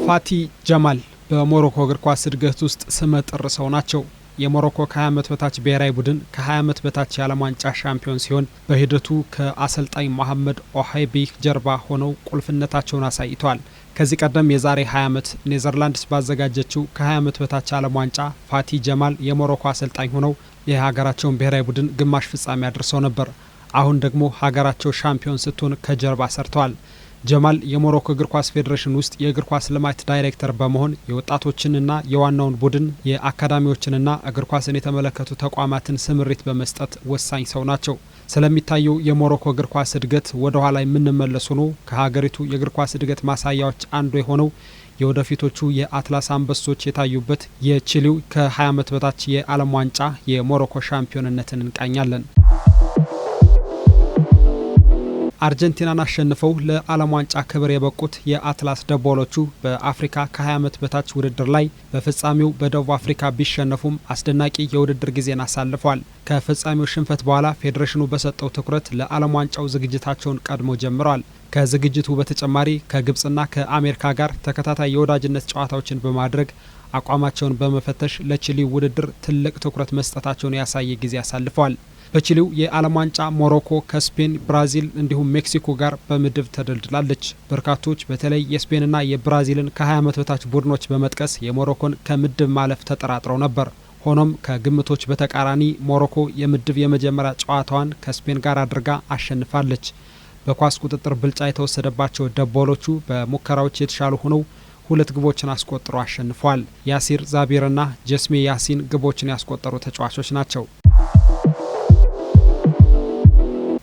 ፋቲ ጀማል በሞሮኮ እግር ኳስ እድገት ውስጥ ስመጥር ሰው ናቸው። የሞሮኮ ከ20 ዓመት በታች ብሔራዊ ቡድን ከ20 ዓመት በታች የዓለም ዋንጫ ሻምፒዮን ሲሆን በሂደቱ ከአሰልጣኝ መሐመድ ኦሃይቢ ጀርባ ሆነው ቁልፍነታቸውን አሳይተዋል። ከዚህ ቀደም የዛሬ 20 ዓመት ኔዘርላንድስ ባዘጋጀችው ከ20 ዓመት በታች ዓለም ዋንጫ ፋቲ ጀማል የሞሮኮ አሰልጣኝ ሆነው የሀገራቸውን ብሔራዊ ቡድን ግማሽ ፍጻሜ አድርሰው ነበር። አሁን ደግሞ ሀገራቸው ሻምፒዮን ስትሆን ከጀርባ ሰርተዋል። ጀማል የሞሮኮ እግር ኳስ ፌዴሬሽን ውስጥ የእግር ኳስ ልማት ዳይሬክተር በመሆን የወጣቶችንና የዋናውን ቡድን የአካዳሚዎችንና እግር ኳስን የተመለከቱ ተቋማትን ስምሪት በመስጠት ወሳኝ ሰው ናቸው። ስለሚታየው የሞሮኮ እግር ኳስ እድገት ወደ ኋላ የምንመለስ ሆኖ ከሀገሪቱ የእግር ኳስ እድገት ማሳያዎች አንዱ የሆነው የወደፊቶቹ የአትላስ አንበሶች የታዩበት የቺሊው ከ20 ዓመት በታች የዓለም ዋንጫ የሞሮኮ ሻምፒዮንነትን እንቃኛለን። አርጀንቲናን አሸንፈው ለዓለም ዋንጫ ክብር የበቁት የአትላስ ደቦሎቹ በአፍሪካ ከ20 ዓመት በታች ውድድር ላይ በፍጻሜው በደቡብ አፍሪካ ቢሸነፉም አስደናቂ የውድድር ጊዜን አሳልፈዋል። ከፍጻሜው ሽንፈት በኋላ ፌዴሬሽኑ በሰጠው ትኩረት ለዓለም ዋንጫው ዝግጅታቸውን ቀድሞ ጀምረዋል። ከዝግጅቱ በተጨማሪ ከግብጽና ከአሜሪካ ጋር ተከታታይ የወዳጅነት ጨዋታዎችን በማድረግ አቋማቸውን በመፈተሽ ለቺሊ ውድድር ትልቅ ትኩረት መስጠታቸውን ያሳየ ጊዜ አሳልፈዋል። በቺሊው የዓለም ዋንጫ ሞሮኮ ከስፔን፣ ብራዚል እንዲሁም ሜክሲኮ ጋር በምድብ ተደልድላለች። በርካቶች በተለይ የስፔንና የብራዚልን ከ20 ዓመት በታች ቡድኖች በመጥቀስ የሞሮኮን ከምድብ ማለፍ ተጠራጥረው ነበር። ሆኖም ከግምቶች በተቃራኒ ሞሮኮ የምድብ የመጀመሪያ ጨዋታዋን ከስፔን ጋር አድርጋ አሸንፋለች። በኳስ ቁጥጥር ብልጫ የተወሰደባቸው ደቦሎቹ በሙከራዎች የተሻሉ ሆነው 2 ግቦችን አስቆጥረው አሸንፈዋል። ያሲር ዛቢርና ጀስሜ ያሲን ግቦችን ያስቆጠሩ ተጫዋቾች ናቸው።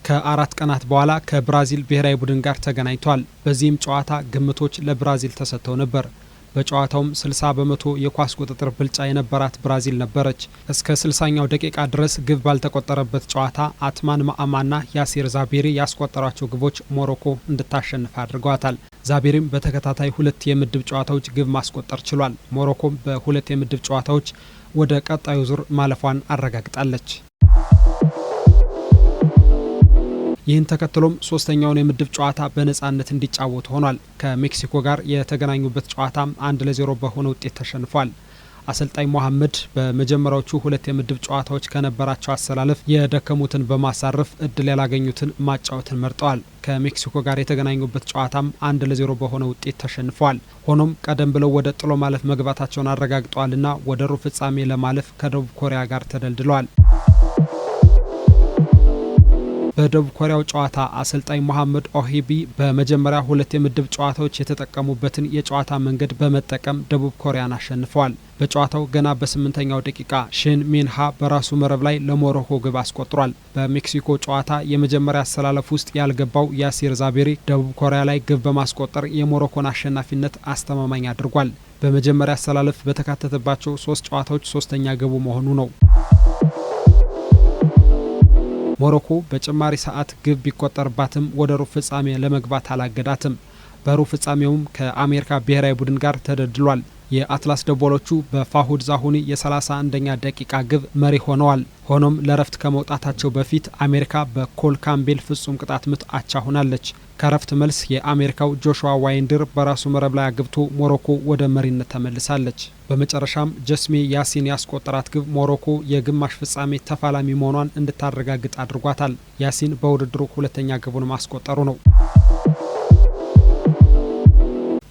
ከ4 ቀናት በኋላ ከብራዚል ብሔራዊ ቡድን ጋር ተገናኝቷል። በዚህም ጨዋታ ግምቶች ለብራዚል ተሰጥተው ነበር። በጨዋታውም 60 በመቶ የኳስ ቁጥጥር ብልጫ የነበራት ብራዚል ነበረች። እስከ 60ኛው ደቂቃ ድረስ ግብ ባልተቆጠረበት ጨዋታ አትማን ማአማና ያሲር ዛቢሪ ያስቆጠሯቸው ግቦች ሞሮኮ እንድታሸንፍ አድርገዋታል። ዛቢሪም በተከታታይ 2 የምድብ ጨዋታዎች ግብ ማስቆጠር ችሏል። ሞሮኮም በ2 የምድብ ጨዋታዎች ወደ ቀጣዩ ዙር ማለፏን አረጋግጣለች። ይህን ተከትሎም 3ኛውን የምድብ ጨዋታ በነጻነት እንዲጫወቱ ሆኗል። ከሜክሲኮ ጋር የተገናኙበት ጨዋታም 1-0 በሆነ ውጤት ተሸንፏል። አሰልጣኝ መሐመድ በመጀመሪያዎቹ 2 የምድብ ጨዋታዎች ከነበራቸው አሰላለፍ የደከሙትን በማሳረፍ እድል ያላገኙትን ማጫወትን መርጠዋል። ከሜክሲኮ ጋር የተገናኙበት ጨዋታም 1-0 በሆነ ውጤት ተሸንፏል። ሆኖም ቀደም ብለው ወደ ጥሎ ማለፍ መግባታቸውን አረጋግጠዋልና ወደ ሩብ ፍጻሜ ለማለፍ ከደቡብ ኮሪያ ጋር ተደልድለዋል። በደቡብ ኮሪያው ጨዋታ አሰልጣኝ መሐመድ ኦሂቢ በመጀመሪያ 2 የምድብ ጨዋታዎች የተጠቀሙበትን የጨዋታ መንገድ በመጠቀም ደቡብ ኮሪያን አሸንፈዋል። በጨዋታው ገና በ8ኛው ደቂቃ ሼን ሚንሃ በራሱ መረብ ላይ ለሞሮኮ ግብ አስቆጥሯል። በሜክሲኮ ጨዋታ የመጀመሪያ አሰላለፍ ውስጥ ያልገባው ያሲር ዛቢሪ ደቡብ ኮሪያ ላይ ግብ በማስቆጠር የሞሮኮን አሸናፊነት አስተማማኝ አድርጓል። በመጀመሪያ አሰላለፍ በተካተተባቸው 3 ጨዋታዎች 3ኛ ግቡ መሆኑ ነው። ሞሮኮ በጭማሪ ሰዓት ግብ ቢቆጠርባትም ወደ ሩብ ፍጻሜ ለመግባት አላገዳትም። በሩብ ፍጻሜውም ከአሜሪካ ብሔራዊ ቡድን ጋር ተደልድሏል። የአትላስ ደቦሎቹ በፋሁድ ዛሁኒ የ31ኛ ደቂቃ ግብ መሪ ሆነዋል። ሆኖም ለረፍት ከመውጣታቸው በፊት አሜሪካ በኮል ካምቤል ፍጹም ቅጣት ምት አቻ ሆናለች። ከረፍት መልስ የአሜሪካው ጆሹዋ ዋይንድር በራሱ መረብ ላይ አግብቶ ሞሮኮ ወደ መሪነት ተመልሳለች። በመጨረሻም ጀስሜ ያሲን ያስቆጠራት ግብ ሞሮኮ የግማሽ ፍጻሜ ተፋላሚ መሆኗን እንድታረጋግጥ አድርጓታል። ያሲን በውድድሩ 2ኛ ግቡን ማስቆጠሩ ነው።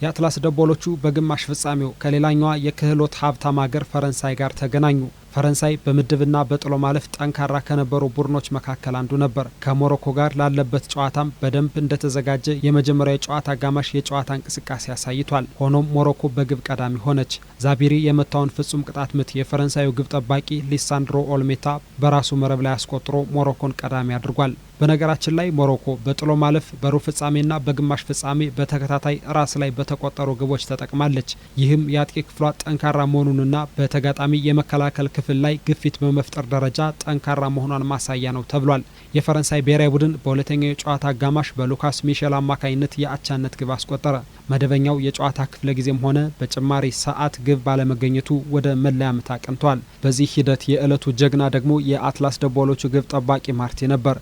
የአትላስ ደቦሎቹ በግማሽ ፍጻሜው ከሌላኛዋ የክህሎት ሀብታም ሀገር ፈረንሳይ ጋር ተገናኙ። ፈረንሳይ በምድብና በጥሎ ማለፍ ጠንካራ ከነበሩ ቡድኖች መካከል አንዱ ነበር። ከሞሮኮ ጋር ላለበት ጨዋታም በደንብ እንደተዘጋጀ የመጀመሪያው የጨዋታ አጋማሽ የጨዋታ እንቅስቃሴ አሳይቷል። ሆኖም ሞሮኮ በግብ ቀዳሚ ሆነች። ዛቢሪ የመታውን ፍጹም ቅጣት ምት የፈረንሳዩ ግብ ጠባቂ ሊሳንድሮ ኦልሜታ በራሱ መረብ ላይ አስቆጥሮ ሞሮኮን ቀዳሚ አድርጓል። በነገራችን ላይ ሞሮኮ በጥሎ ማለፍ በሩብ ፍጻሜና በግማሽ ፍጻሜ በተከታታይ ራስ ላይ በተቆጠሩ ግቦች ተጠቅማለች። ይህም የአጥቂ ክፍሏ ጠንካራ መሆኑንና በተጋጣሚ የመከላከል ክፍል ላይ ግፊት በመፍጠር ደረጃ ጠንካራ መሆኗን ማሳያ ነው ተብሏል። የፈረንሳይ ብሔራዊ ቡድን በሁለተኛው የጨዋታ አጋማሽ በሉካስ ሚሼል አማካኝነት የአቻነት ግብ አስቆጠረ። መደበኛው የጨዋታ ክፍለ ጊዜም ሆነ በጭማሪ ሰዓት ግብ ባለመገኘቱ ወደ መለያ ምት አቅንቷል። በዚህ ሂደት የዕለቱ ጀግና ደግሞ የአትላስ ደቦሎቹ ግብ ጠባቂ ማርቲ ነበር።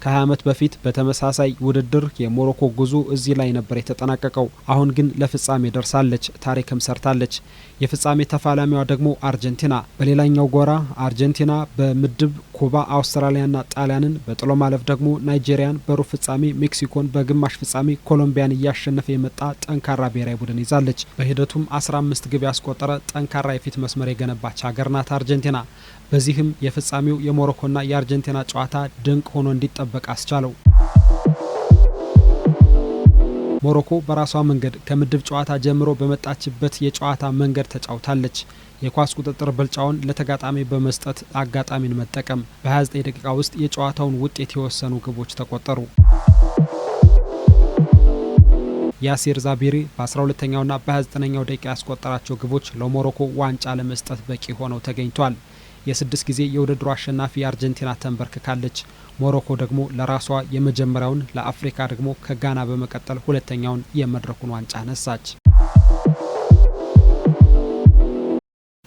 ከ20 ዓመት በፊት በተመሳሳይ ውድድር የሞሮኮ ጉዞ እዚህ ላይ ነበር የተጠናቀቀው። አሁን ግን ለፍጻሜ ደርሳለች፣ ታሪክም ሰርታለች። የፍጻሜ ተፋላሚዋ ደግሞ አርጀንቲና። በሌላኛው ጎራ አርጀንቲና በምድብ ኩባ፣ አውስትራሊያና ጣሊያንን፣ በጥሎ ማለፍ ደግሞ ናይጄሪያን፣ በሩብ ፍጻሜ ሜክሲኮን፣ በግማሽ ፍጻሜ ኮሎምቢያን እያሸነፈ የመጣ ጠንካራ ብሔራዊ ቡድን ይዛለች። በሂደቱም 15 ግብ ያስቆጠረ ጠንካራ የፊት መስመር የገነባች ሀገር ናት አርጀንቲና። በዚህም የፍጻሜው የሞሮኮና የአርጀንቲና ጨዋታ ድንቅ ሆኖ እንዲጠበቅ አስቻለው። ሞሮኮ በራሷ መንገድ ከምድብ ጨዋታ ጀምሮ በመጣችበት የጨዋታ መንገድ ተጫውታለች። የኳስ ቁጥጥር ብልጫውን ለተጋጣሚ በመስጠት አጋጣሚን መጠቀም። በ29 ደቂቃ ውስጥ የጨዋታውን ውጤት የወሰኑ ግቦች ተቆጠሩ። ያሲር ዛቢሪ በ12ኛውና በ29ኛው ደቂቃ ያስቆጠራቸው ግቦች ለሞሮኮ ዋንጫ ለመስጠት በቂ ሆነው ተገኝቷል። የ6 ጊዜ የውድድሩ አሸናፊ አርጀንቲና ተንበርክካለች። ሞሮኮ ደግሞ ለራሷ የመጀመሪያውን፣ ለአፍሪካ ደግሞ ከጋና በመቀጠል ሁለተኛውን የመድረኩን ዋንጫ ነሳች።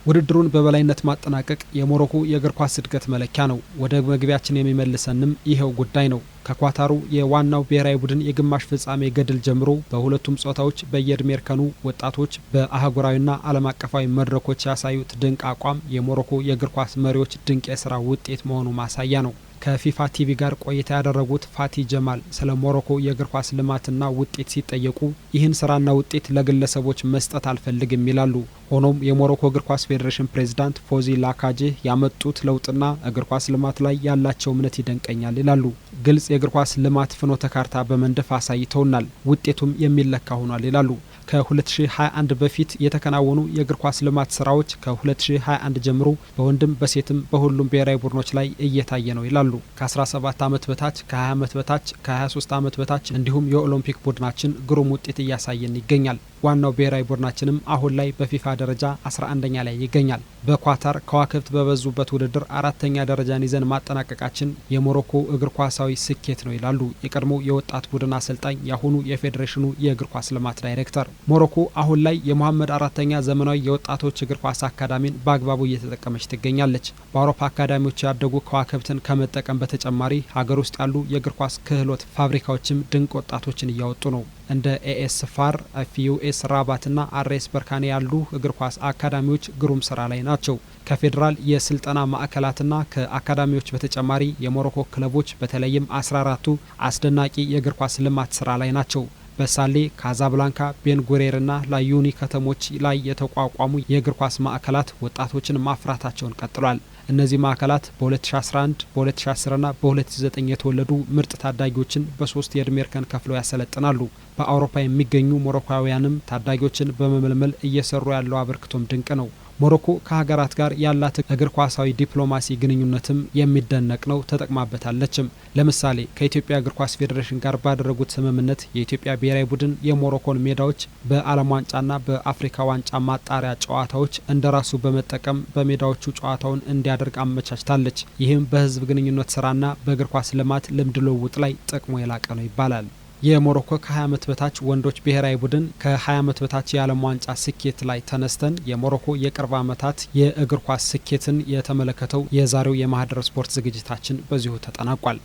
ውድድሩን በበላይነት ማጠናቀቅ የሞሮኮ የእግር ኳስ እድገት መለኪያ ነው። ወደ መግቢያችን የሚመልሰንም ይሄው ጉዳይ ነው። ከኳታሩ የዋናው ብሔራዊ ቡድን የግማሽ ፍጻሜ ገድል ጀምሮ በሁለቱም ጾታዎች በየዕድሜ እርከኑ ወጣቶች በአህጉራዊና ዓለም አቀፋዊ መድረኮች ያሳዩት ድንቅ አቋም የሞሮኮ የእግር ኳስ መሪዎች ድንቅ የስራ ውጤት መሆኑ ማሳያ ነው። ከፊፋ ቲቪ ጋር ቆይታ ያደረጉት ፋቲ ጀማል ስለ ሞሮኮ የእግር ኳስ ልማትና ውጤት ሲጠየቁ ይህን ስራና ውጤት ለግለሰቦች መስጠት አልፈልግም ይላሉ። ሆኖም የሞሮኮ እግር ኳስ ፌዴሬሽን ፕሬዝዳንት ፎዚ ላካጄ ያመጡት ለውጥና እግር ኳስ ልማት ላይ ያላቸው እምነት ይደንቀኛል ይላሉ። ግልጽ የእግር ኳስ ልማት ፍኖተ ካርታ በመንደፍ አሳይተውናል፣ ውጤቱም የሚለካ ሆኗል ይላሉ። ከ2021 በፊት የተከናወኑ የእግር ኳስ ልማት ስራዎች ከ2021 ጀምሮ በወንድም በሴትም በሁሉም ብሔራዊ ቡድኖች ላይ እየታየ ነው ይላሉ። ከ17 ዓመት በታች፣ ከ20 ዓመት በታች፣ ከ23 ዓመት በታች እንዲሁም የኦሎምፒክ ቡድናችን ግሩም ውጤት እያሳየን ይገኛል። ዋናው ብሔራዊ ቡድናችንም አሁን ላይ በፊፋ ደረጃ 11ኛ ላይ ይገኛል። በኳታር ከዋክብት በበዙበት ውድድር 4ኛ ደረጃን ይዘን ማጠናቀቃችን የሞሮኮ እግር ኳሳዊ ስኬት ነው ይላሉ የቀድሞው የወጣት ቡድን አሰልጣኝ ያሁኑ የፌዴሬሽኑ የእግር ኳስ ልማት ዳይሬክተር። ሞሮኮ አሁን ላይ የመሐመድ 4ኛ ዘመናዊ የወጣቶች እግር ኳስ አካዳሚን በአግባቡ እየተጠቀመች ትገኛለች። በአውሮፓ አካዳሚዎች ያደጉ ከዋክብትን ከመጠቀም በተጨማሪ ሀገር ውስጥ ያሉ የእግር ኳስ ክህሎት ፋብሪካዎችም ድንቅ ወጣቶችን እያወጡ ነው። እንደ ኤኤስ ፋር፣ ፊዩኤስ ራባትና አርኤስ በርካኔ ያሉ እግር ኳስ አካዳሚዎች ግሩም ስራ ላይ ናቸው። ከፌዴራል የስልጠና ማዕከላትና ከአካዳሚዎች በተጨማሪ የሞሮኮ ክለቦች በተለይም 14ቱ አስደናቂ የእግር ኳስ ልማት ስራ ላይ ናቸው። በሳሌ፣ ካዛብላንካ፣ ቤንጉሬርና ላዩኒ ከተሞች ላይ የተቋቋሙ የእግር ኳስ ማዕከላት ወጣቶችን ማፍራታቸውን ቀጥሏል። እነዚህ ማዕከላት በ2011 በ2010ና በ2009 የተወለዱ ምርጥ ታዳጊዎችን በ3 የዕድሜ እርከን ከፍለው ያሰለጥናሉ። በአውሮፓ የሚገኙ ሞሮኮውያንም ታዳጊዎችን በመመልመል እየሰሩ ያለው አበርክቶም ድንቅ ነው። ሞሮኮ ከሀገራት ጋር ያላት እግር ኳሳዊ ዲፕሎማሲ ግንኙነትም የሚደነቅ ነው፣ ተጠቅማበታለችም። ለምሳሌ ከኢትዮጵያ እግር ኳስ ፌዴሬሽን ጋር ባደረጉት ስምምነት የኢትዮጵያ ብሔራዊ ቡድን የሞሮኮን ሜዳዎች በዓለም ዋንጫና በአፍሪካ ዋንጫ ማጣሪያ ጨዋታዎች እንደራሱ በመጠቀም በሜዳዎቹ ጨዋታውን እንዲያደርግ አመቻችታለች። ይህም በህዝብ ግንኙነት ስራና በእግር ኳስ ልማት ልምድ ልውውጥ ላይ ጥቅሙ የላቀ ነው ይባላል። የሞሮኮ ከ20 ዓመት በታች ወንዶች ብሔራዊ ቡድን ከ20 ዓመት በታች የዓለም ዋንጫ ስኬት ላይ ተነስተን የሞሮኮ የቅርብ ዓመታት የእግር ኳስ ስኬትን የተመለከተው የዛሬው የማህደር ስፖርት ዝግጅታችን በዚሁ ተጠናቋል።